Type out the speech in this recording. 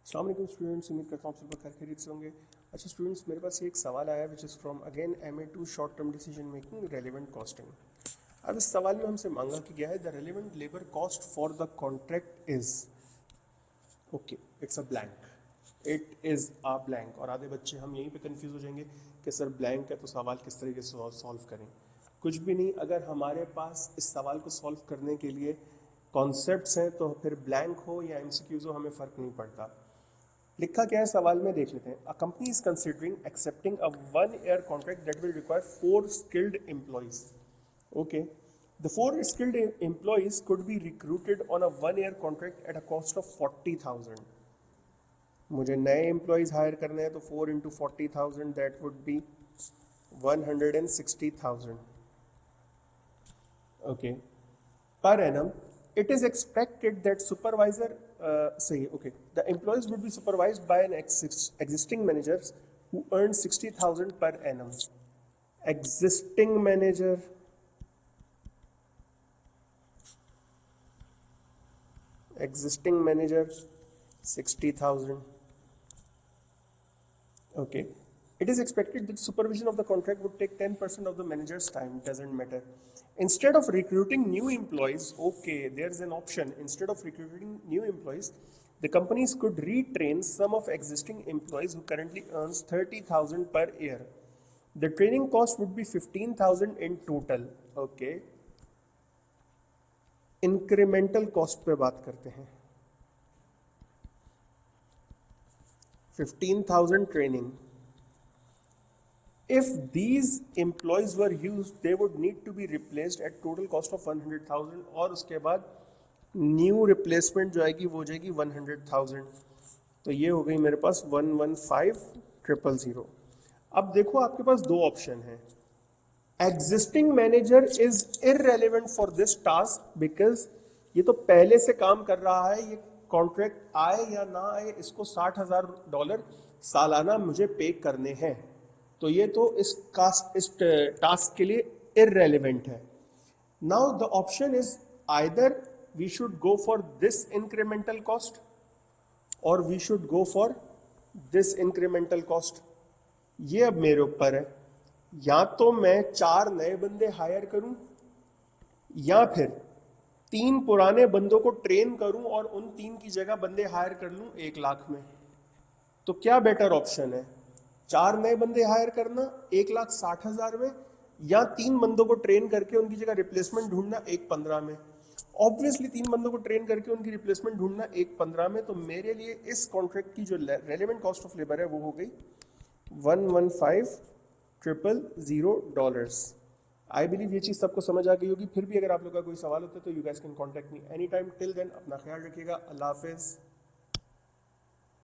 अस्सलाम वालेकुम स्टूडेंट्स, उम्मीद करता हूँ आप सब खैर खैरियत से होंगे। अच्छा स्टूडेंट्स, मेरे पास ये एक सवाल आया which is from again MA2 short term decision making relevant costing. अब इस सवाल में हमसे मांगा कि गया है the relevant labour cost for the contract is okay, it's a blank, it is a blank. और आधे बच्चे हम यहीं पे कंफ्यूज हो जाएंगे कि सर ब्लैंक है तो सवाल किस तरीके से सॉल्व करें। कुछ भी नहीं, अगर हमारे पास इस सवाल को सॉल्व करने के लिए कॉन्सेप्ट्स हैं तो फिर ब्लैंक हो या MCQs हो हमें फ़र्क नहीं पड़ता। लिखा क्या है सवाल में देख लेते हैं। A company is considering accepting a 1 year contract that will require 4 skilled employees. Okay, the 4 skilled employees could be recruited on a 1 year contract at a cost of 40,000. मुझे नए एम्प्लॉयज हायर करने हैं तो 4 into 40,000 that would be 160,000. Okay, per annum it is expected that supervisor the employees would be supervised by an existing managers who earn 60,000 per annum. Existing manager, existing manager 60,000. Okay, it is expected that supervision of the contract would take 10% of the manager's time. Doesn't matter. Instead of recruiting new employees, okay, there's an option. Instead of recruiting new employees, the companies could retrain some of existing employees who currently earns 30,000 per year. The training cost would be 15,000 in total. Okay, incremental cost पे बात करते हैं। 15,000 training. If these employees were used, they would need to be replaced at total cost of 100,000 और उसके बाद new replacement जो आएगी वो हो जाएगी 100,000। तो ये हो गई मेरे पास 115,000। अब देखो आपके पास दो ऑप्शन हैं। Existing manager is irrelevant for this task because ये तो पहले से काम कर रहा है, ये कॉन्ट्रैक्ट आए या ना आए इसको $60,000 सालाना मुझे पे करने हैं, तो ये तो इस टास्क के लिए इररेलेवेंट है। Now the option is either we should go for this incremental cost और we should go for this incremental cost. ये अब मेरे ऊपर है, या तो मैं 4 नए बंदे हायर करूं या फिर 3 पुराने बंदों को ट्रेन करूं और उन 3 की जगह बंदे हायर कर लूं 1 लाख में। तो क्या बेटर ऑप्शन है, 4 नए बंदे हायर करना 1,60,000 में या 3 बंदों को ट्रेन करके उनकी जगह रिप्लेसमेंट ढूंढना 1,15 में? ऑब्वियसली 3 बंदों को ट्रेन करके उनकी रिप्लेसमेंट ढूंढना 1,15 में। तो मेरे लिए इस कॉन्ट्रैक्ट की जो रेलेवेंट कॉस्ट ऑफ लेबर है वो हो गई $115,000। आई बिलीव ये चीज़ सबको समझ आ गई होगी। फिर भी अगर आप लोग का कोई सवाल होता है तो you guys can contact me any time. Till then अपना ख्याल रखिएगा। अल्लाह हाफिज़।